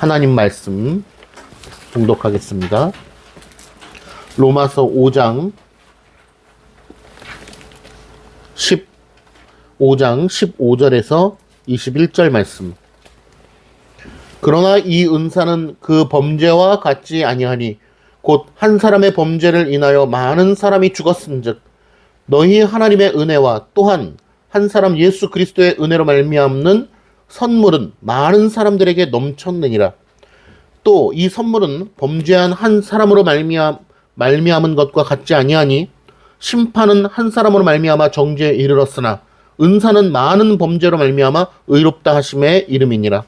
하나님 말씀 봉독하겠습니다. 로마서 5장 15절에서 21절 말씀. 그러나 이 은사는 그 범죄와 같지 아니하니 곧 한 사람의 범죄를 인하여 많은 사람이 죽었은즉 너희 하나님의 은혜와 또한 한 사람 예수 그리스도의 은혜로 말미암는 선물은 많은 사람들에게 넘쳤느니라. 또 이 선물은 범죄한 한 사람으로 말미암은 것과 같지 아니하니 심판은 한 사람으로 말미암아 정죄에 이르렀으나 은사는 많은 범죄로 말미암아 의롭다 하심에 이름이니라.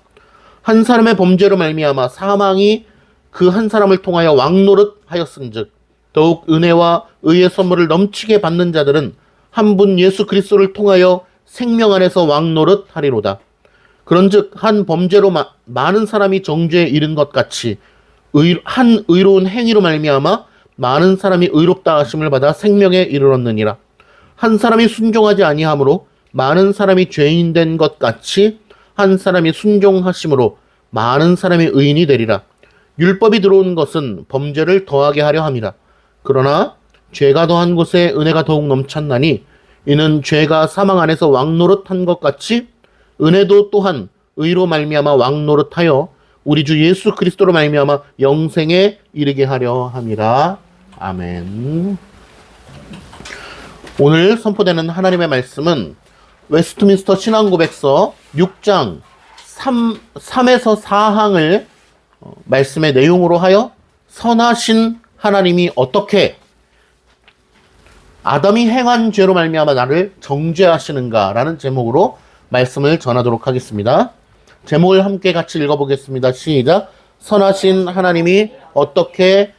한 사람의 범죄로 말미암아 사망이 그 한 사람을 통하여 왕노릇 하였은즉 더욱 은혜와 의의 선물을 넘치게 받는 자들은 한 분 예수 그리스도를 통하여 생명 안에서 왕노릇 하리로다. 그런즉 한 범죄로 많은 사람이 정죄에 이른 것 같이 한 의로운 행위로 말미암아 많은 사람이 의롭다 하심을 받아 생명에 이르렀느니라. 한 사람이 순종하지 아니하므로 많은 사람이 죄인 된 것 같이 한 사람이 순종하심으로 많은 사람이 의인이 되리라. 율법이 들어온 것은 범죄를 더하게 하려 함이라. 그러나 죄가 더한 곳에 은혜가 더욱 넘쳤나니 이는 죄가 사망 안에서 왕노릇한 것 같이 은혜도 또한 의로 말미암아 왕노릇하여 우리 주 예수 그리스도로 말미암아 영생에 이르게 하려 함이라. 아멘. 오늘 선포되는 하나님의 말씀은 웨스트민스터 신앙고백서 6장 3에서 4항을 말씀의 내용으로 하여 선하신 하나님이 어떻게 아담이 행한 죄로 말미암아 나를 정죄하시는가 라는 제목으로 말씀을 전하도록 하겠습니다. 제목을 함께 같이 읽어보겠습니다. 시작. 선하신 하나님이 어떻게,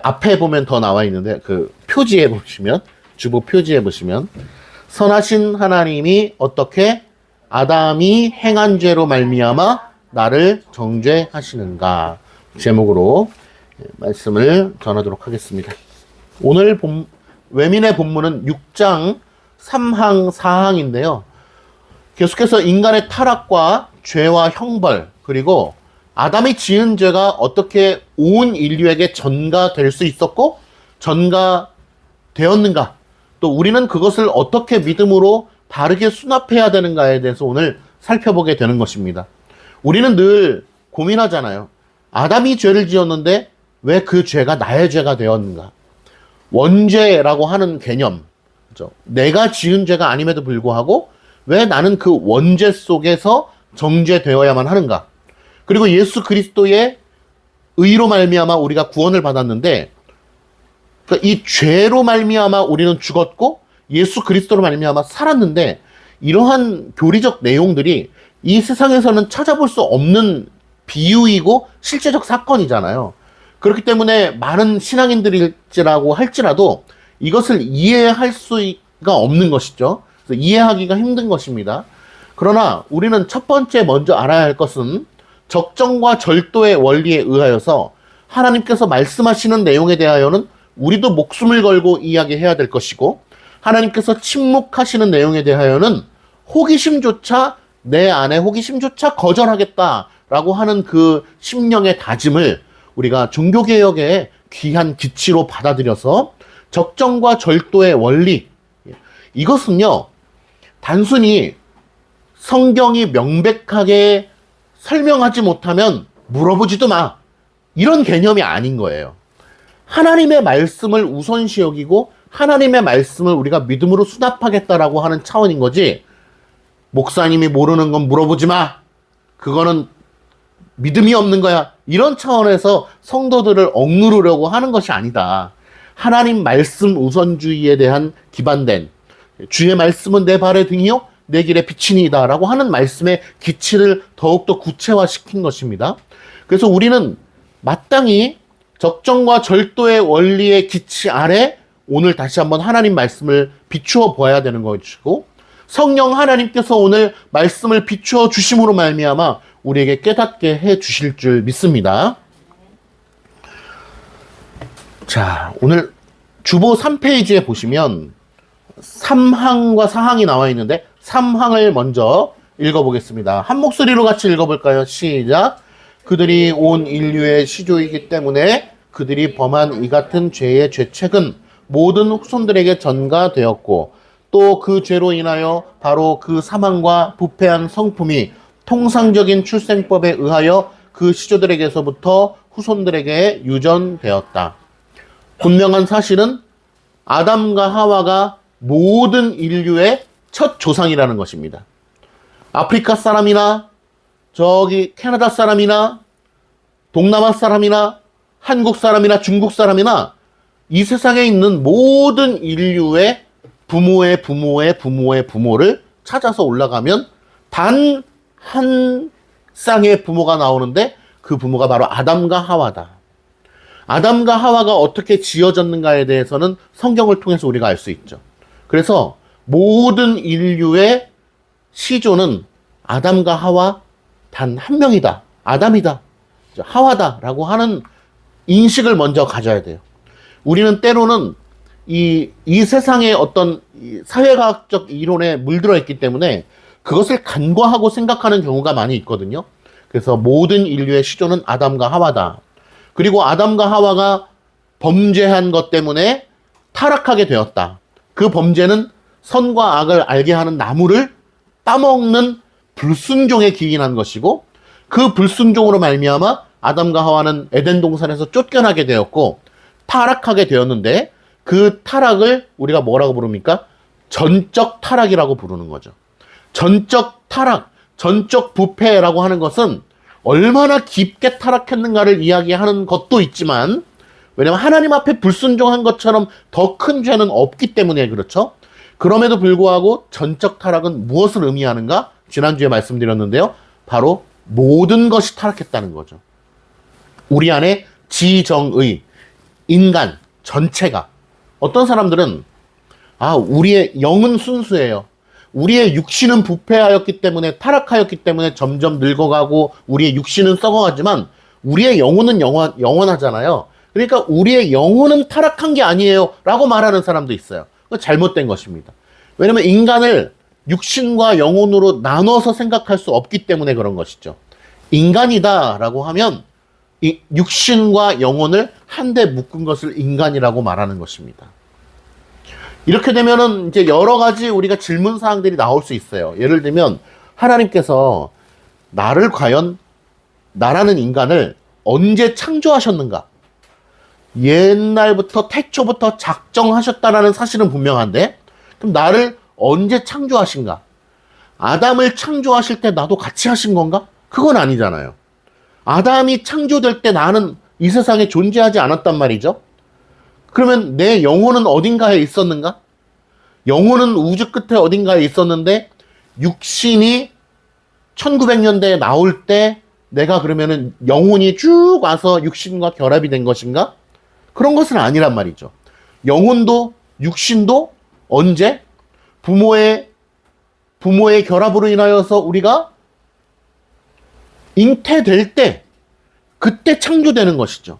앞에 보면 더 나와 있는데 그 표지에 보시면, 주보 표지에 보시면 선하신 하나님이 어떻게 아담이 행한 죄로 말미암아 나를 정죄하시는가 제목으로 말씀을 전하도록 하겠습니다. 오늘 외민의 본문은 6장 3항 4항인데요. 계속해서 인간의 타락과 죄와 형벌, 그리고 아담이 지은 죄가 어떻게 온 인류에게 전가될 수 있었고 전가되었는가, 또 우리는 그것을 어떻게 믿음으로 바르게 수납해야 되는가에 대해서 오늘 살펴보게 되는 것입니다. 우리는 늘 고민하잖아요. 아담이 죄를 지었는데 왜 그 죄가 나의 죄가 되었는가? 원죄라고 하는 개념, 그렇죠? 내가 지은 죄가 아님에도 불구하고 왜 나는 그 원죄 속에서 정죄되어야만 하는가? 그리고 예수 그리스도의 의로 말미암아 우리가 구원을 받았는데, 그러니까 이 죄로 말미암아 우리는 죽었고 예수 그리스도로 말미암아 살았는데, 이러한 교리적 내용들이 이 세상에서는 찾아볼 수 없는 비유이고 실제적 사건이잖아요. 그렇기 때문에 많은 신앙인들일지라고 할지라도 이것을 이해할 수가 없는 것이죠. 그래서 이해하기가 힘든 것입니다. 그러나 우리는 첫 번째 먼저 알아야 할 것은 적정과 절도의 원리에 의하여서 하나님께서 말씀하시는 내용에 대하여는 우리도 목숨을 걸고 이야기해야 될 것이고, 하나님께서 침묵하시는 내용에 대하여는 호기심조차, 내 안에 호기심조차 거절하겠다라고 하는 그 심령의 다짐을 우리가 종교개혁의 귀한 기치로 받아들여서 적정과 절도의 원리, 이것은요 단순히 성경이 명백하게 설명하지 못하면 물어보지도 마, 이런 개념이 아닌 거예요. 하나님의 말씀을 우선시 여기고 하나님의 말씀을 우리가 믿음으로 수납하겠다라고 하는 차원인 거지, 목사님이 모르는 건 물어보지 마, 그거는 믿음이 없는 거야, 이런 차원에서 성도들을 억누르려고 하는 것이 아니다. 하나님 말씀 우선주의에 대한 기반된, 주의 말씀은 내 발의 등이요 내 길의 빛이니이다 라고 하는 말씀의 기치를 더욱더 구체화시킨 것입니다. 그래서 우리는 마땅히 적정과 절도의 원리의 기치 아래 오늘 다시 한번 하나님 말씀을 비추어 보아야 되는 것이고, 성령 하나님께서 오늘 말씀을 비추어 주심으로 말미암아 우리에게 깨닫게 해 주실 줄 믿습니다. 자, 오늘 주보 3페이지에 보시면 3항과 4항이 나와 있는데 3항을 먼저 읽어보겠습니다. 한 목소리로 같이 읽어볼까요? 시작. 그들이 온 인류의 시조이기 때문에 그들이 범한 이 같은 죄의 죄책은 모든 후손들에게 전가되었고 또 그 죄로 인하여 바로 그 사망과 부패한 성품이 통상적인 출생법에 의하여 그 시조들에게서부터 후손들에게 유전되었다. 분명한 사실은 아담과 하와가 모든 인류의 첫 조상이라는 것입니다. 아프리카 사람이나 저기 캐나다 사람이나 동남아 사람이나 한국 사람이나 중국 사람이나 이 세상에 있는 모든 인류의 부모의 부모의 부모의 부모를 찾아서 올라가면 단 한 쌍의 부모가 나오는데 그 부모가 바로 아담과 하와다. 아담과 하와가 어떻게 지어졌는가에 대해서는 성경을 통해서 우리가 알 수 있죠. 그래서 모든 인류의 시조는 아담과 하와 단 한 명이다. 아담이다. 하와다라고 하는 인식을 먼저 가져야 돼요. 우리는 때로는 이 세상의 어떤 사회과학적 이론에 물들어 있기 때문에 그것을 간과하고 생각하는 경우가 많이 있거든요. 그래서 모든 인류의 시조는 아담과 하와다. 그리고 아담과 하와가 범죄한 것 때문에 타락하게 되었다. 그 범죄는 선과 악을 알게 하는 나무를 따먹는 불순종에 기인한 것이고 그 불순종으로 말미암아 아담과 하와는 에덴 동산에서 쫓겨나게 되었고 타락하게 되었는데 그 타락을 우리가 뭐라고 부릅니까? 전적 타락이라고 부르는 거죠. 전적 타락, 전적 부패라고 하는 것은 얼마나 깊게 타락했는가를 이야기하는 것도 있지만 왜냐하면 하나님 앞에 불순종한 것처럼 더 큰 죄는 없기 때문에 그렇죠. 그럼에도 불구하고 전적 타락은 무엇을 의미하는가? 지난주에 말씀드렸는데요. 바로 모든 것이 타락했다는 거죠. 우리 안에 지정의, 인간 전체가 어떤 사람들은 우리의 영은 순수해요. 우리의 육신은 부패하였기 때문에 타락하였기 때문에 점점 늙어가고 우리의 육신은 썩어가지만 우리의 영혼은 영원하잖아요. 그러니까 우리의 영혼은 타락한 게 아니에요 라고 말하는 사람도 있어요. 그건 잘못된 것입니다. 왜냐면 인간을 육신과 영혼으로 나눠서 생각할 수 없기 때문에 그런 것이죠. 인간이다 라고 하면 이 육신과 영혼을 한데 묶은 것을 인간이라고 말하는 것입니다. 이렇게 되면은 이제 여러 가지 우리가 질문 사항들이 나올 수 있어요. 예를 들면 하나님께서 나를 과연 나라는 인간을 언제 창조하셨는가? 옛날부터 태초부터 작정하셨다라는 사실은 분명한데 그럼 나를 언제 창조하신가? 아담을 창조하실 때 나도 같이 하신 건가? 그건 아니잖아요. 아담이 창조될 때 나는 이 세상에 존재하지 않았단 말이죠. 그러면 내 영혼은 어딘가에 있었는가? 영혼은 우주 끝에 어딘가에 있었는데 육신이 1900년대에 나올 때 내가 그러면은 영혼이 쭉 와서 육신과 결합이 된 것인가? 그런 것은 아니란 말이죠. 영혼도 육신도 언제? 부모의 결합으로 인하여서 우리가 잉태될 때 그때 창조되는 것이죠.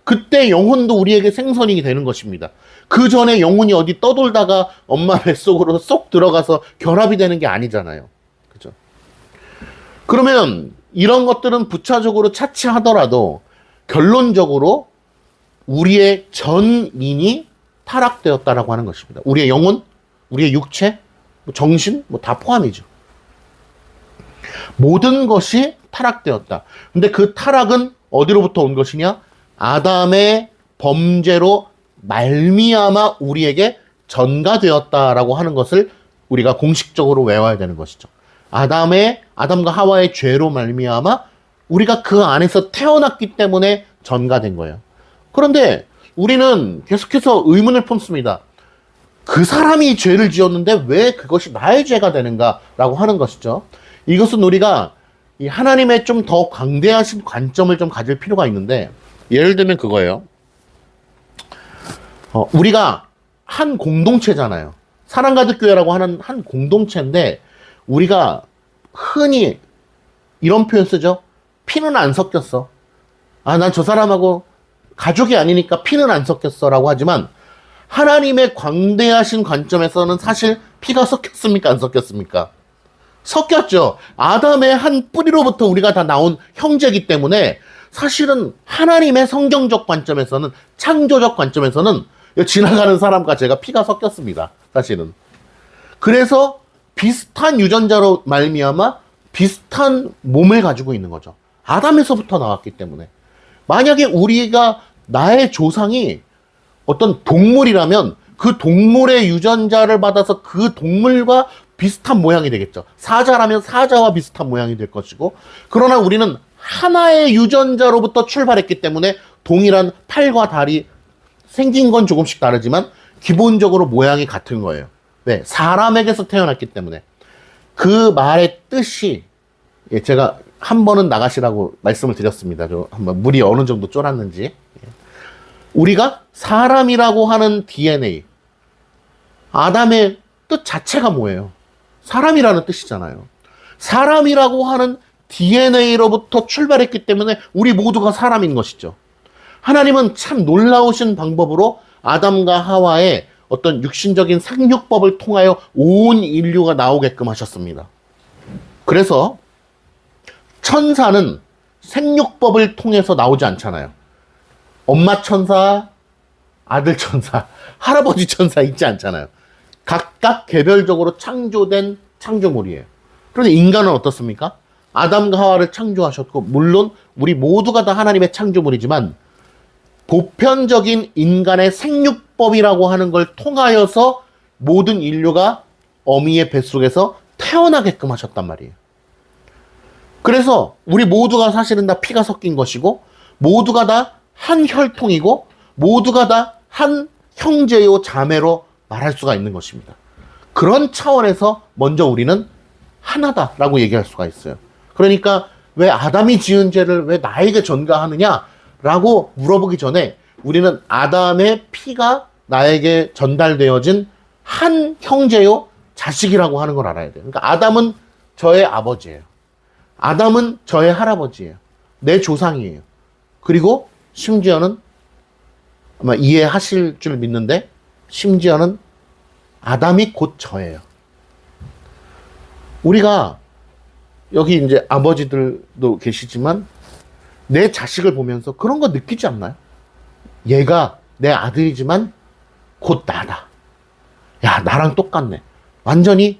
그때 영혼도 우리에게 생선이 되는 것입니다. 그 전에 영혼이 어디 떠돌다가 엄마 뱃속으로 쏙 들어가서 결합이 되는 게 아니잖아요. 그죠? 그러면 이런 것들은 부차적으로 차치하더라도 결론적으로 우리의 전인이 타락되었다라고 하는 것입니다. 우리의 영혼, 우리의 육체, 정신, 다 포함이죠. 모든 것이 타락되었다. 근데 그 타락은 어디로부터 온 것이냐? 아담의 범죄로 말미암아 우리에게 전가되었다라고 하는 것을 우리가 공식적으로 외워야 되는 것이죠. 아담과 하와의 죄로 말미암아 우리가 그 안에서 태어났기 때문에 전가된 거예요. 그런데 우리는 계속해서 의문을 품습니다. 그 사람이 죄를 지었는데 왜 그것이 나의 죄가 되는가라고 하는 것이죠. 이것은 우리가 이 하나님의 좀 더 광대하신 관점을 좀 가질 필요가 있는데 예를 들면 그거예요. 우리가 한 공동체잖아요. 사랑가득교회라고 하는 한 공동체인데 우리가 흔히 이런 표현 쓰죠. 피는 안 섞였어. 난 저 사람하고 가족이 아니니까 피는 안 섞였어 라고 하지만 하나님의 광대하신 관점에서는 사실 피가 섞였습니까? 안 섞였습니까? 섞였죠. 아담의 한 뿌리로부터 우리가 다 나온 형제이기 때문에 사실은 하나님의 성경적 관점에서는, 창조적 관점에서는 지나가는 사람과 제가 피가 섞였습니다. 사실은. 그래서 비슷한 유전자로 말미암아 비슷한 몸을 가지고 있는 거죠. 아담에서부터 나왔기 때문에. 만약에 우리가 나의 조상이 어떤 동물이라면 그 동물의 유전자를 받아서 그 동물과 비슷한 모양이 되겠죠. 사자라면 사자와 비슷한 모양이 될 것이고, 그러나 우리는 하나의 유전자로부터 출발했기 때문에 동일한 팔과 다리, 생긴 건 조금씩 다르지만 기본적으로 모양이 같은 거예요. 네, 사람에게서 태어났기 때문에. 그 말의 뜻이, 제가 한 번은 나가시라고 말씀을 드렸습니다. 저 한번 물이 어느 정도 쫄았는지. 우리가 사람이라고 하는 DNA, 아담의 뜻 자체가 뭐예요? 사람이라는 뜻이잖아요. 사람이라고 하는 DNA로부터 출발했기 때문에 우리 모두가 사람인 것이죠. 하나님은 참 놀라우신 방법으로 아담과 하와의 어떤 육신적인 생육법을 통하여 온 인류가 나오게끔 하셨습니다. 그래서 천사는 생육법을 통해서 나오지 않잖아요. 엄마 천사, 아들 천사, 할아버지 천사 있지 않잖아요. 각각 개별적으로 창조된 창조물이에요. 그런데 인간은 어떻습니까? 아담과 하와를 창조하셨고, 물론 우리 모두가 다 하나님의 창조물이지만 보편적인 인간의 생육법이라고 하는 걸 통하여서 모든 인류가 어미의 뱃속에서 태어나게끔 하셨단 말이에요. 그래서 우리 모두가 사실은 다 피가 섞인 것이고, 모두가 다 한 혈통이고, 모두가 다 한 형제요 자매로 말할 수가 있는 것입니다. 그런 차원에서 먼저 우리는 하나다라고 얘기할 수가 있어요. 그러니까 왜 아담이 지은 죄를 왜 나에게 전가하느냐라고 물어보기 전에 우리는 아담의 피가 나에게 전달되어진 한 형제요 자식이라고 하는 걸 알아야 돼요. 그러니까 아담은 저의 아버지예요. 아담은 저의 할아버지예요. 내 조상이에요. 그리고 심지어는 아마 이해하실 줄 믿는데, 심지어는 아담이 곧 저예요. 우리가 여기 이제 아버지들도 계시지만 내 자식을 보면서 그런 거 느끼지 않나요? 얘가 내 아들이지만 곧 나다. 야, 나랑 똑같네. 완전히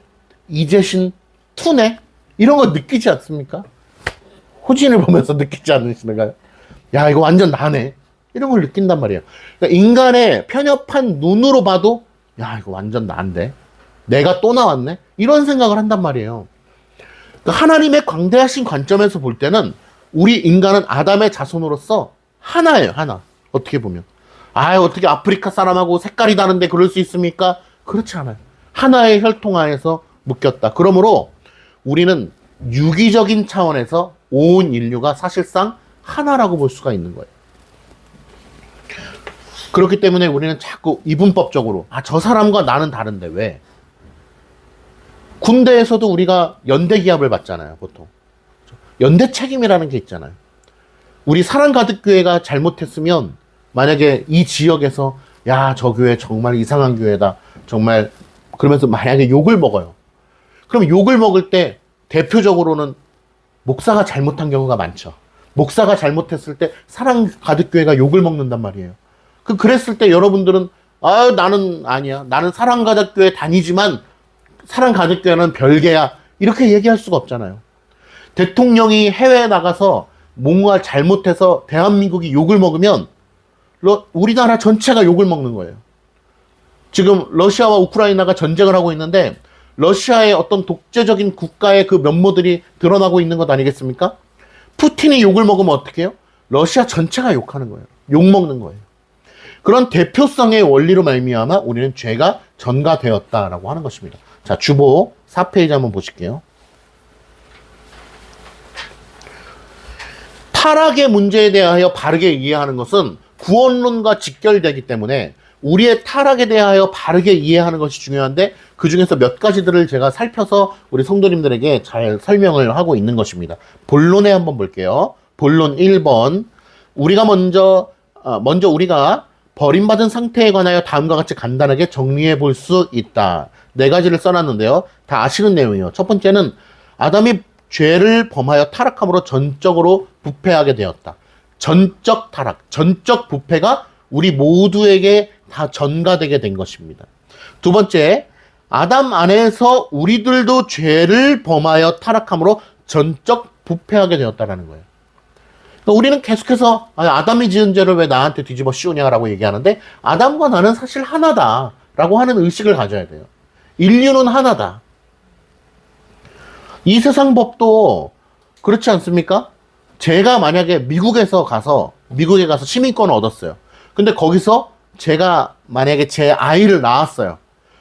이재신 투네? 이런 거 느끼지 않습니까? 호진을 보면서 느끼지 않으시는가요? 야, 이거 완전 나네. 이런 걸 느낀단 말이에요. 그러니까 인간의 편협한 눈으로 봐도, 야, 이거 완전 나인데. 내가 또 나왔네? 이런 생각을 한단 말이에요. 그러니까 하나님의 광대하신 관점에서 볼 때는 우리 인간은 아담의 자손으로서 하나예요, 하나. 어떻게 보면. 아, 어떻게 아프리카 사람하고 색깔이 다른데 그럴 수 있습니까? 그렇지 않아요. 하나의 혈통 안에서 묶였다. 그러므로 우리는 유기적인 차원에서 온 인류가 사실상 하나라고 볼 수가 있는 거예요. 그렇기 때문에 우리는 자꾸 이분법적으로, 아, 저 사람과 나는 다른데 왜? 군대에서도 우리가 연대 기합을 받잖아요, 보통. 연대 책임이라는 게 있잖아요. 우리 사랑가득교회가 잘못했으면 만약에 이 지역에서, 야, 저 교회 정말 이상한 교회다. 정말, 그러면서 만약에 욕을 먹어요. 그럼 욕을 먹을 때 대표적으로는 목사가 잘못한 경우가 많죠. 목사가 잘못했을 때 사랑가득교회가 욕을 먹는단 말이에요. 그랬을 때 여러분들은, 아, 나는 아니야. 나는 사랑가득교회 다니지만 사랑가득교회는 별개야. 이렇게 얘기할 수가 없잖아요. 대통령이 해외에 나가서 뭔가 잘못해서 대한민국이 욕을 먹으면 우리나라 전체가 욕을 먹는 거예요. 지금 러시아와 우크라이나가 전쟁을 하고 있는데 러시아의 어떤 독재적인 국가의 그 면모들이 드러나고 있는 것 아니겠습니까? 푸틴이 욕을 먹으면 어떻게 해요? 러시아 전체가 욕하는 거예요. 욕 먹는 거예요. 그런 대표성의 원리로 말미암아 우리는 죄가 전가되었다라고 하는 것입니다. 자, 주보 4페이지 한번 보실게요. 타락의 문제에 대하여 바르게 이해하는 것은 구원론과 직결되기 때문에 우리의 타락에 대하여 바르게 이해하는 것이 중요한데, 그 중에서 몇 가지들을 제가 살펴서 우리 성도님들에게 잘 설명을 하고 있는 것입니다. 본론에 한번 볼게요. 본론 1번. 우리가 먼저 우리가 버림받은 상태에 관하여 다음과 같이 간단하게 정리해 볼 수 있다. 4가지를 써놨는데요. 다 아시는 내용이에요. 첫 번째는 아담이 죄를 범하여 타락함으로 전적으로 부패하게 되었다. 전적 타락, 전적 부패가 우리 모두에게 다 전가되게 된 것입니다. 두 번째, 아담 안에서 우리들도 죄를 범하여 타락함으로 전적 부패하게 되었다는 거예요. 그러니까 우리는 계속해서 아담이 지은 죄를 왜 나한테 뒤집어 씌우냐라고 얘기하는데, 아담과 나는 사실 하나다라고 하는 의식을 가져야 돼요. 인류는 하나다. 이 세상 법도 그렇지 않습니까? 제가 만약에 미국에 가서 시민권을 얻었어요. 근데 거기서 제가 만약에 제 아이를 낳았어요.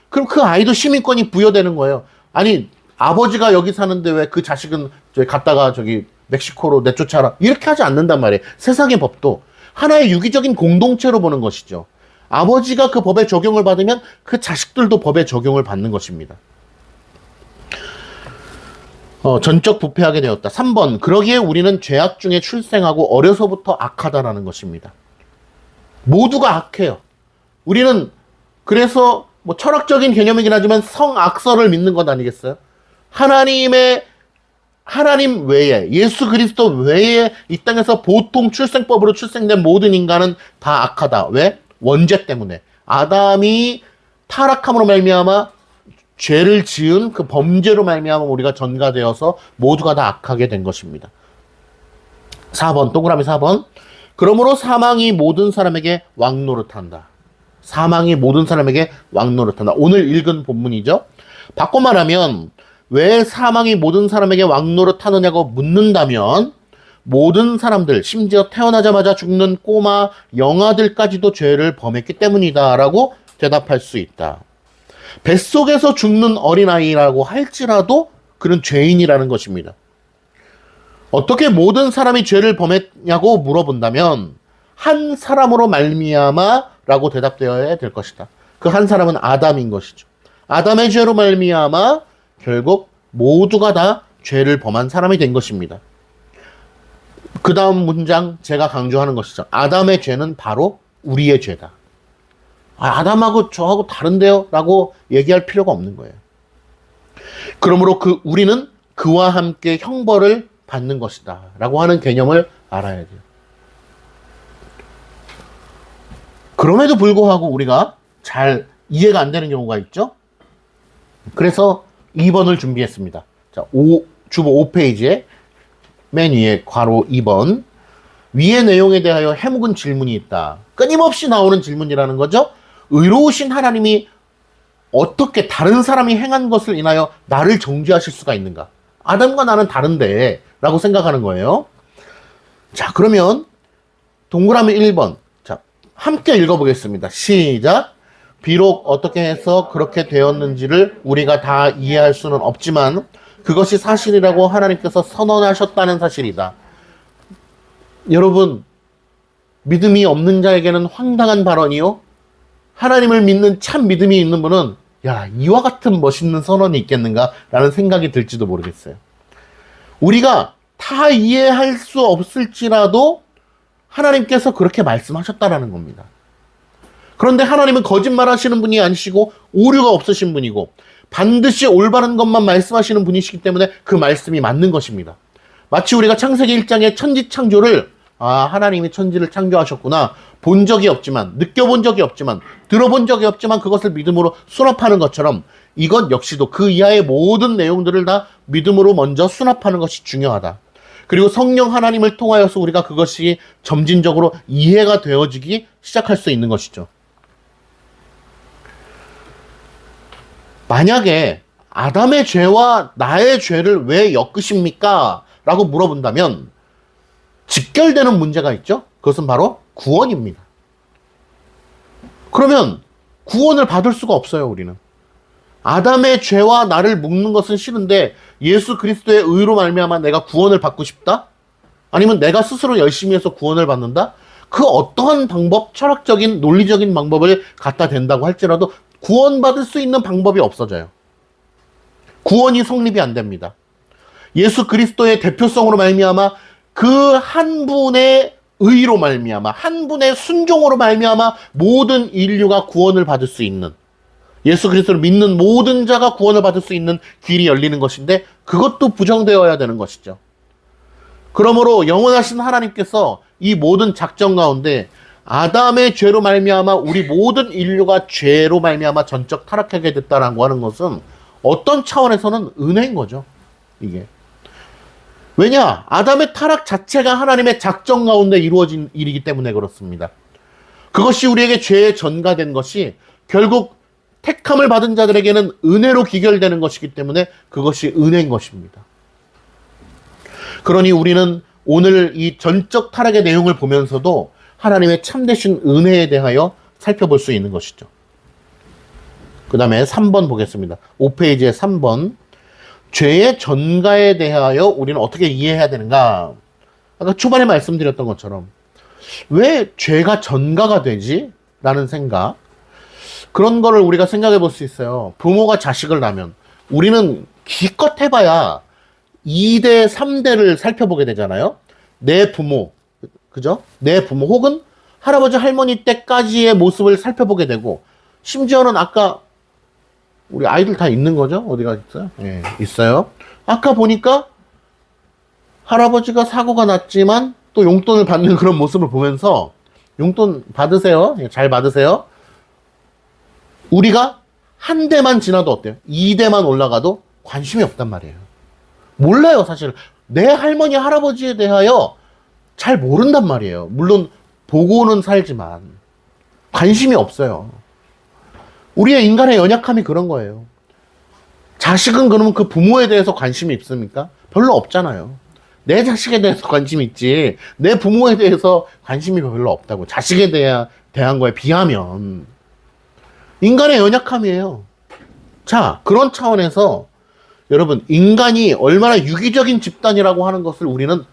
그럼 그 아이도 시민권이 부여되는 거예요. 아니, 아버지가 여기 사는데 왜 그 자식은 갔다가 멕시코로 내쫓아라. 이렇게 하지 않는단 말이에요. 세상의 법도 하나의 유기적인 공동체로 보는 것이죠. 아버지가 그 법의 적용을 받으면 그 자식들도 법의 적용을 받는 것입니다. 전적 부패하게 되었다. 3번, 그러기에 우리는 죄악 중에 출생하고 어려서부터 악하다라는 것입니다. 모두가 악해요. 우리는 그래서 철학적인 개념이긴 하지만 성악설을 믿는 것 아니겠어요? 하나님 외에, 예수 그리스도 외에 이 땅에서 보통 출생법으로 출생된 모든 인간은 다 악하다. 왜? 원죄 때문에. 아담이 타락함으로 말미암아 죄를 지은 그 범죄로 말미암아 우리가 전가되어서 모두가 다 악하게 된 것입니다. 4번, 동그라미 4번. 그러므로 사망이 모든 사람에게 왕노릇한다. 사망이 모든 사람에게 왕노릇한다. 오늘 읽은 본문이죠. 바꿔 말하면 왜 사망이 모든 사람에게 왕노릇하느냐고 묻는다면, 모든 사람들, 심지어 태어나자마자 죽는 꼬마 영아들까지도 죄를 범했기 때문이다 라고 대답할 수 있다. 뱃속에서 죽는 어린아이라고 할지라도 그는 죄인이라는 것입니다. 어떻게 모든 사람이 죄를 범했냐고 물어본다면 한 사람으로 말미암아 라고 대답되어야 될 것이다. 그 한 사람은 아담인 것이죠. 아담의 죄로 말미암아 결국 모두가 다 죄를 범한 사람이 된 것입니다. 그 다음 문장 제가 강조하는 것이죠. 아담의 죄는 바로 우리의 죄다. 아담하고 저하고 다른데요? 라고 얘기할 필요가 없는 거예요. 그러므로 우리는 그와 함께 형벌을 받는 것이다 라고 하는 개념을 알아야 돼요. 그럼에도 불구하고 우리가 잘 이해가 안 되는 경우가 있죠. 그래서 2번을 준비했습니다. 자, 주보 5페이지에 맨 위에 괄호 2번. 위의 내용에 대하여 해묵은 질문이 있다. 끊임없이 나오는 질문이라는 거죠. 의로우신 하나님이 어떻게 다른 사람이 행한 것을 인하여 나를 정죄하실 수가 있는가? 아담과 나는 다른데 라고 생각하는 거예요. 자, 그러면 동그라미 1번. 자, 함께 읽어보겠습니다. 시작. 비록 어떻게 해서 그렇게 되었는지를 우리가 다 이해할 수는 없지만 그것이 사실이라고 하나님께서 선언하셨다는 사실이다. 여러분, 믿음이 없는 자에게는 황당한 발언이요. 하나님을 믿는 참 믿음이 있는 분은 이와 같은 멋있는 선언이 있겠는가? 라는 생각이 들지도 모르겠어요. 우리가 다 이해할 수 없을지라도 하나님께서 그렇게 말씀하셨다라는 겁니다. 그런데 하나님은 거짓말 하시는 분이 아니시고 오류가 없으신 분이고 반드시 올바른 것만 말씀하시는 분이시기 때문에 그 말씀이 맞는 것입니다. 마치 우리가 창세기 1장의 천지 창조를 하나님이 천지를 창조하셨구나. 본 적이 없지만, 느껴본 적이 없지만, 들어본 적이 없지만 그것을 믿음으로 수납하는 것처럼 이것 역시도 그 이하의 모든 내용들을 다 믿음으로 먼저 수납하는 것이 중요하다. 그리고 성령 하나님을 통하여서 우리가 그것이 점진적으로 이해가 되어지기 시작할 수 있는 것이죠. 만약에 아담의 죄와 나의 죄를 왜 엮으십니까? 라고 물어본다면 직결되는 문제가 있죠. 그것은 바로 구원입니다. 그러면 구원을 받을 수가 없어요. 우리는 아담의 죄와 나를 묶는 것은 싫은데 예수 그리스도의 의로 말미암아 내가 구원을 받고 싶다? 아니면 내가 스스로 열심히 해서 구원을 받는다? 그 어떠한 방법, 철학적인 논리적인 방법을 갖다 댄다고 할지라도 구원받을 수 있는 방법이 없어져요. 구원이 성립이 안 됩니다. 예수 그리스도의 대표성으로 말미암아 그 한 분의 의로 말미암아 한 분의 순종으로 말미암아 모든 인류가 구원을 받을 수 있는 예수 그리스도를 믿는 모든 자가 구원을 받을 수 있는 길이 열리는 것인데 그것도 부정되어야 되는 것이죠. 그러므로 영원하신 하나님께서 이 모든 작정 가운데 아담의 죄로 말미암아 우리 모든 인류가 죄로 말미암아 전적 타락하게 됐다라고 하는 것은 어떤 차원에서는 은혜인 거죠. 이게. 왜냐? 아담의 타락 자체가 하나님의 작정 가운데 이루어진 일이기 때문에 그렇습니다. 그것이 우리에게 죄에 전가된 것이 결국 택함을 받은 자들에게는 은혜로 귀결되는 것이기 때문에 그것이 은혜인 것입니다. 그러니 우리는 오늘 이 전적 타락의 내용을 보면서도 하나님의 참되신 은혜에 대하여 살펴볼 수 있는 것이죠. 그 다음에 3번 보겠습니다. 5페이지의 3번. 죄의 전가에 대하여 우리는 어떻게 이해해야 되는가? 아까 초반에 말씀드렸던 것처럼 왜 죄가 전가가 되지? 라는 생각. 그런 거를 우리가 생각해 볼 수 있어요. 부모가 자식을 낳으면 우리는 기껏 해봐야 2대, 3대를 살펴보게 되잖아요. 내 부모, 그죠? 내 부모 혹은 할아버지, 할머니 때까지의 모습을 살펴보게 되고 심지어는 아까 우리 아이들 다 있는 거죠? 어디가 있어요? 예, 있어요. 아까 보니까 할아버지가 사고가 났지만 또 용돈을 받는 그런 모습을 보면서 용돈 받으세요. 예, 잘 받으세요. 우리가 한 대만 지나도 어때요? 2대만 올라가도 관심이 없단 말이에요. 몰라요, 사실. 내 할머니, 할아버지에 대하여 잘 모른단 말이에요. 물론 보고는 살지만 관심이 없어요. 우리의 인간의 연약함이 그런 거예요. 자식은 그러면 그 부모에 대해서 관심이 있습니까? 별로 없잖아요. 내 자식에 대해서 관심이 있지 내 부모에 대해서 관심이 별로 없다고. 자식에 대한 거에 비하면 인간의 연약함이에요. 자, 그런 차원에서 여러분, 인간이 얼마나 유기적인 집단이라고 하는 것을 우리는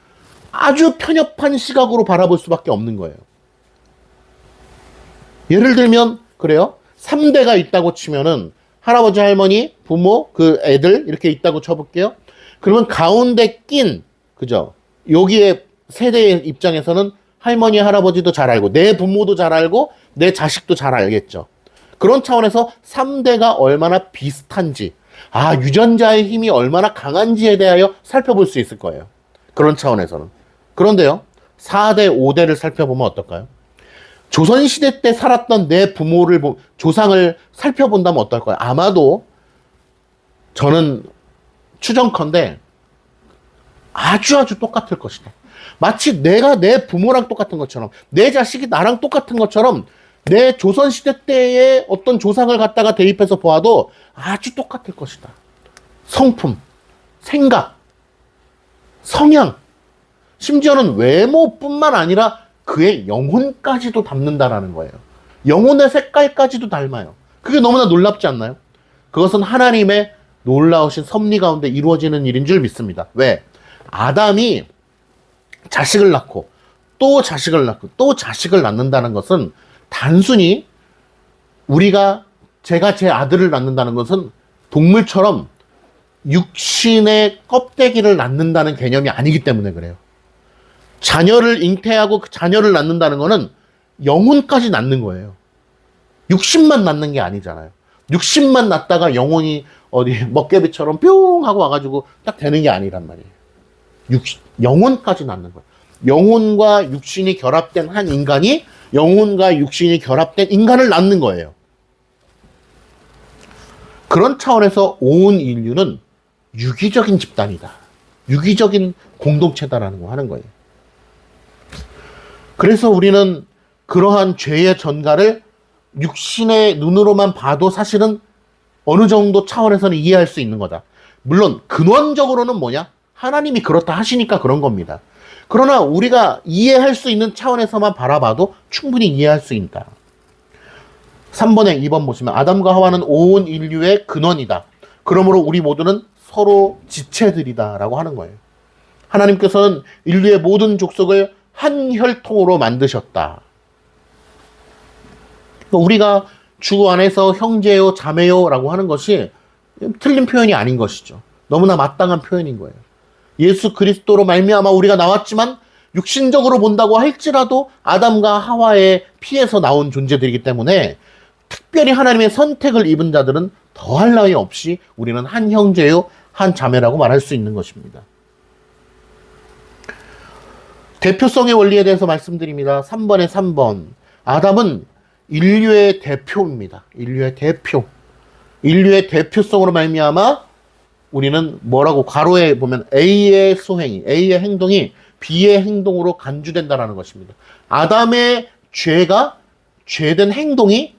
아주 편협한 시각으로 바라볼 수밖에 없는 거예요. 예를 들면 그래요. 3대가 있다고 치면은 할아버지, 할머니, 부모, 그 애들 이렇게 있다고 쳐볼게요. 그러면 가운데 낀, 그죠? 여기에 세대의 입장에서는 할머니, 할아버지도 잘 알고 내 부모도 잘 알고 내 자식도 잘 알겠죠. 그런 차원에서 3대가 얼마나 비슷한지, 유전자의 힘이 얼마나 강한지에 대하여 살펴볼 수 있을 거예요. 그런 차원에서는. 그런데요, 4대, 5대를 살펴보면 어떨까요? 조선시대 때 살았던 내 부모를, 조상을 살펴본다면 어떨까요? 아마도 저는 추정컨대 아주 똑같을 것이다. 마치 내가 내 부모랑 똑같은 것처럼, 내 자식이 나랑 똑같은 것처럼 내 조선시대 때의 어떤 조상을 갖다가 대입해서 보아도 아주 똑같을 것이다. 성품, 생각, 성향, 심지어는 외모뿐만 아니라 그의 영혼까지도 닮는다라는 거예요. 영혼의 색깔까지도 닮아요. 그게 너무나 놀랍지 않나요? 그것은 하나님의 놀라우신 섭리 가운데 이루어지는 일인 줄 믿습니다. 왜? 아담이 자식을 낳고 또 자식을 낳고 또 자식을 낳는다는 것은 단순히 제가 제 아들을 낳는다는 것은 동물처럼 육신의 껍데기를 낳는다는 개념이 아니기 때문에 그래요. 자녀를 잉태하고 그 자녀를 낳는다는 것은 영혼까지 낳는 거예요. 육신만 낳는 게 아니잖아요. 육신만 낳다가 영혼이 어디 먹개비처럼 뿅 하고 와가지고 딱 되는 게 아니란 말이에요. 영혼까지 낳는 거예요. 영혼과 육신이 결합된 한 인간이 영혼과 육신이 결합된 인간을 낳는 거예요. 그런 차원에서 온 인류는 유기적인 집단이다. 유기적인 공동체다라는 거 하는 거예요. 그래서 우리는 그러한 죄의 전가를 육신의 눈으로만 봐도 사실은 어느 정도 차원에서는 이해할 수 있는 거다. 물론 근원적으로는 뭐냐? 하나님이 그렇다 하시니까 그런 겁니다. 그러나 우리가 이해할 수 있는 차원에서만 바라봐도 충분히 이해할 수 있다. 3번에 2번 보시면 아담과 하와는 온 인류의 근원이다. 그러므로 우리 모두는 서로 지체들이다 라고 하는 거예요. 하나님께서는 인류의 모든 족속을 한 혈통으로 만드셨다. 우리가 주 안에서 형제요 자매요 라고 하는 것이 틀린 표현이 아닌 것이죠. 너무나 마땅한 표현인 거예요. 예수 그리스도로 말미암아 우리가 나왔지만 육신적으로 본다고 할지라도 아담과 하와의 피에서 나온 존재들이기 때문에 특별히 하나님의 선택을 입은 자들은 더할 나위 없이 우리는 한 형제요 한 자매라고 말할 수 있는 것입니다. 대표성의 원리에 대해서 말씀드립니다. 3번에 3번. 아담은 인류의 대표입니다. 인류의 대표. 인류의 대표성으로 말미암아 우리는 뭐라고 괄호에 보면 A의 소행이, A의 행동이 B의 행동으로 간주된다라는 것입니다. 아담의 죄가 죄된 행동이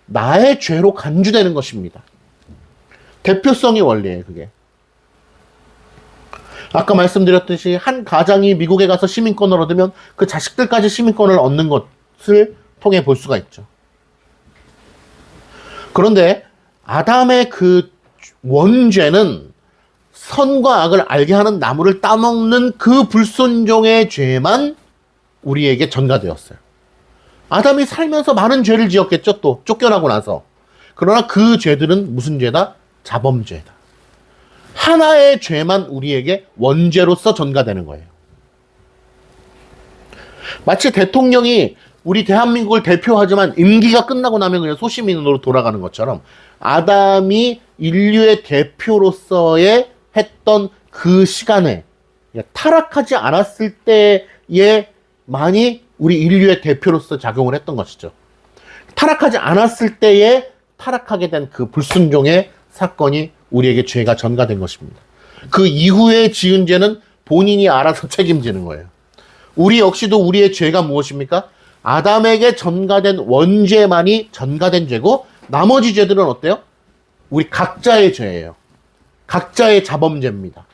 나의 죄로 간주되는 것입니다. 대표성의 원리예요, 그게. 아까 말씀드렸듯이 한 가장이 미국에 가서 시민권을 얻으면 그 자식들까지 시민권을 얻는 것을 통해 볼 수가 있죠. 그런데 아담의 그 원죄는 선과 악을 알게 하는 나무를 따먹는 그 불순종의 죄만 우리에게 전가되었어요. 아담이 살면서 많은 죄를 지었겠죠, 또 쫓겨나고 나서. 그러나 그 죄들은 무슨 죄다? 자범죄다. 하나의 죄만 우리에게 원죄로서 전가되는 거예요. 마치 대통령이 우리 대한민국을 대표하지만 임기가 끝나고 나면 그냥 소시민으로 돌아가는 것처럼 아담이 인류의 대표로서의 했던 그 시간에 타락하지 않았을 때에만이 우리 인류의 대표로서 작용을 했던 것이죠. 타락하지 않았을 때에 타락하게 된 그 불순종의 사건이 우리에게 죄가 전가된 것입니다. 그 이후에 지은 죄는 본인이 알아서 책임지는 거예요. 우리 역시도 우리의 죄가 무엇입니까? 아담에게 전가된 원죄만이 전가된 죄고 나머지 죄들은 어때요? 우리 각자의 죄예요. 각자의 자범죄입니다.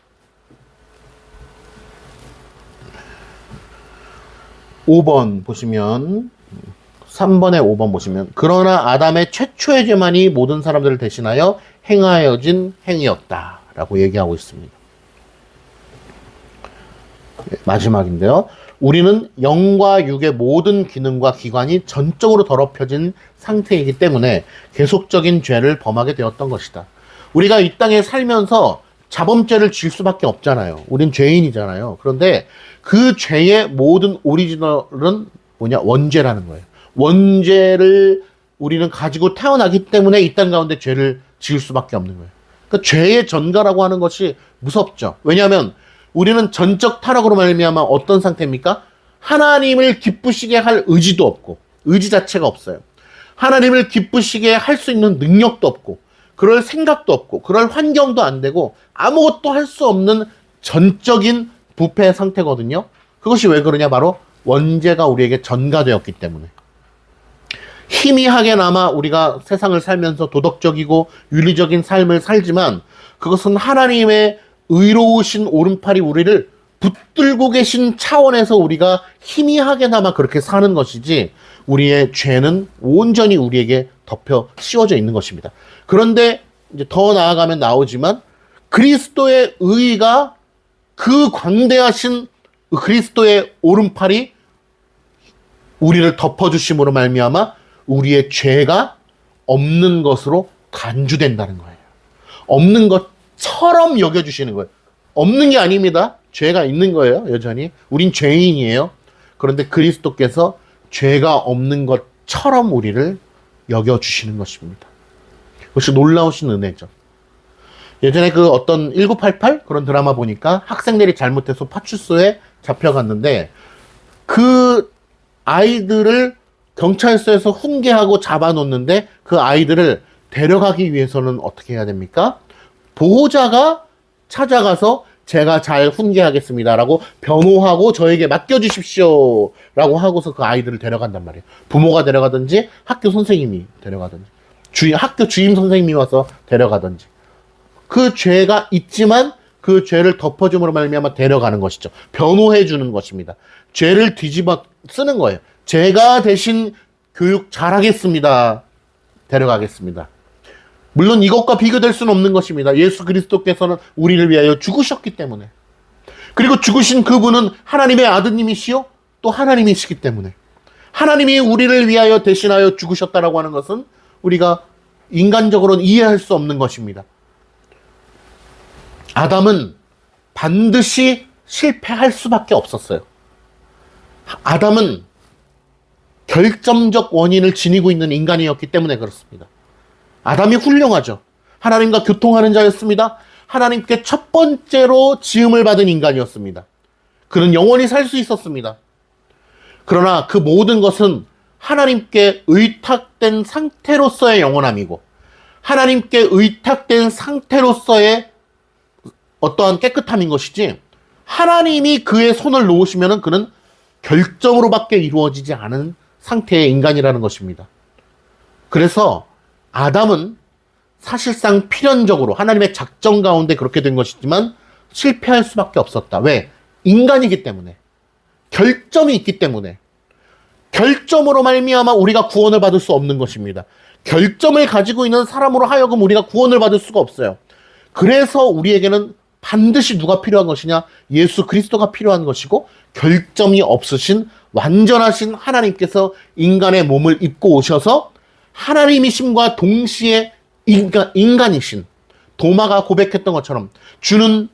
5번 보시면 3번에 5번 보시면 그러나 아담의 최초의 죄만이 모든 사람들을 대신하여 행하여진 행위였다 라고 얘기하고 있습니다. 마지막인데요. 우리는 영과 육의 모든 기능과 기관이 전적으로 더럽혀진 상태이기 때문에 계속적인 죄를 범하게 되었던 것이다. 우리가 이 땅에 살면서 자범죄를 지을 수밖에 없잖아요. 우린 죄인이잖아요. 그런데 그 죄의 모든 오리지널은 뭐냐? 원죄라는 거예요. 원죄를 우리는 가지고 태어나기 때문에 이 땅 가운데 죄를 지을 수밖에 없는 거예요. 그러니까 죄의 전가라고 하는 것이 무섭죠. 왜냐하면 우리는 전적 타락으로 말미암아 어떤 상태입니까? 하나님을 기쁘시게 할 의지도 없고 의지 자체가 없어요. 하나님을 기쁘시게 할 수 있는 능력도 없고 그럴 생각도 없고 그럴 환경도 안 되고 아무것도 할 수 없는 전적인 부패 상태거든요. 그것이 왜 그러냐? 바로 원죄가 우리에게 전가되었기 때문에. 희미하게나마 우리가 세상을 살면서 도덕적이고 윤리적인 삶을 살지만 그것은 하나님의 의로우신 오른팔이 우리를 붙들고 계신 차원에서 우리가 희미하게나마 그렇게 사는 것이지 우리의 죄는 온전히 우리에게 덮여 씌워져 있는 것입니다. 그런데 이제 더 나아가면 나오지만 그리스도의 의가 그 광대하신 그리스도의 오른팔이 우리를 덮어주심으로 말미암아 우리의 죄가 없는 것으로 간주된다는 거예요. 없는 것처럼 여겨주시는 거예요. 없는 게 아닙니다. 죄가 있는 거예요. 여전히. 우린 죄인이에요. 그런데 그리스도께서 죄가 없는 것처럼 우리를 여겨주시는 것입니다. 그것이 놀라우신 은혜죠. 예전에 그 어떤 1988 그런 드라마 보니까 학생들이 잘못해서 파출소에 잡혀갔는데 그 아이들을 경찰서에서 훈계하고 잡아놓는데 그 아이들을 데려가기 위해서는 어떻게 해야 됩니까? 보호자가 찾아가서 제가 잘 훈계하겠습니다 라고 변호하고 저에게 맡겨주십시오 라고 하고서 그 아이들을 데려간단 말이에요. 부모가 데려가든지 학교 선생님이 데려가든지 학교 주임 선생님이 와서 데려가든지 그 죄가 있지만 그 죄를 덮어줌으로 말미암아 데려가는 것이죠. 변호해 주는 것입니다. 죄를 뒤집어 쓰는 거예요. 제가 대신 교육 잘하겠습니다. 데려가겠습니다. 물론 이것과 비교될 수는 없는 것입니다. 예수 그리스도께서는 우리를 위하여 죽으셨기 때문에. 그리고 죽으신 그분은 하나님의 아드님이시요 또 하나님이시기 때문에. 하나님이 우리를 위하여 대신하여 죽으셨다라고 하는 것은 우리가 인간적으로는 이해할 수 없는 것입니다. 아담은 반드시 실패할 수밖에 없었어요. 아담은 결정적 원인을 지니고 있는 인간이었기 때문에 그렇습니다. 아담이 훌륭하죠. 하나님과 교통하는 자였습니다. 하나님께 첫 번째로 지음을 받은 인간이었습니다. 그는 영원히 살 수 있었습니다. 그러나 그 모든 것은 하나님께 의탁된 상태로서의 영원함이고 하나님께 의탁된 상태로서의 어떠한 깨끗함인 것이지 하나님이 그의 손을 놓으시면 그는 결정으로밖에 이루어지지 않은 상태의 인간이라는 것입니다. 그래서 아담은 사실상 필연적으로 하나님의 작정 가운데 그렇게 된 것이지만 실패할 수밖에 없었다. 왜? 인간이기 때문에. 결점이 있기 때문에. 결점으로 말미암아 우리가 구원을 받을 수 없는 것입니다. 결점을 가지고 있는 사람으로 하여금 우리가 구원을 받을 수가 없어요. 그래서 우리에게는 반드시 누가 필요한 것이냐? 예수 그리스도가 필요한 것이고 결점이 없으신 완전하신 하나님께서 인간의 몸을 입고 오셔서 하나님이심과 동시에 인간이신 도마가 고백했던 것처럼 주는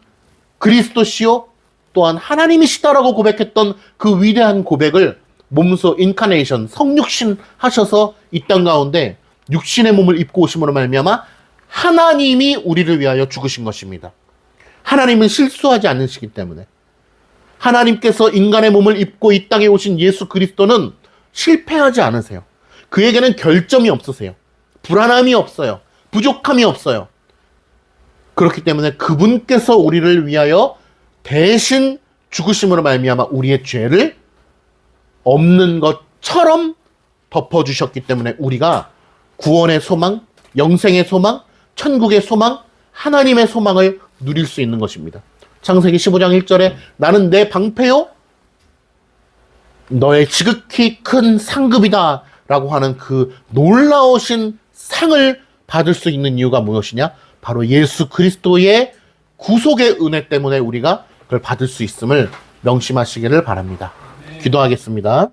그리스도시요 또한 하나님이시다라고 고백했던 그 위대한 고백을 몸소 인카네이션 성육신 하셔서 이 땅 가운데 육신의 몸을 입고 오심으로 말미암아 하나님이 우리를 위하여 죽으신 것입니다. 하나님은 실수하지 않으시기 때문에 하나님께서 인간의 몸을 입고 이 땅에 오신 예수 그리스도는 실패하지 않으세요. 그에게는 결점이 없으세요. 불안함이 없어요. 부족함이 없어요. 그렇기 때문에 그분께서 우리를 위하여 대신 죽으심으로 말미암아 우리의 죄를 없는 것처럼 덮어주셨기 때문에 우리가 구원의 소망, 영생의 소망, 천국의 소망, 하나님의 소망을 누릴 수 있는 것입니다. 창세기 15장 1절에 나는 내 방패요 너의 지극히 큰 상급이다 라고 하는 그 놀라우신 상을 받을 수 있는 이유가 무엇이냐? 바로 예수 그리스도의 구속의 은혜 때문에 우리가 그걸 받을 수 있음을 명심하시기를 바랍니다. 기도하겠습니다.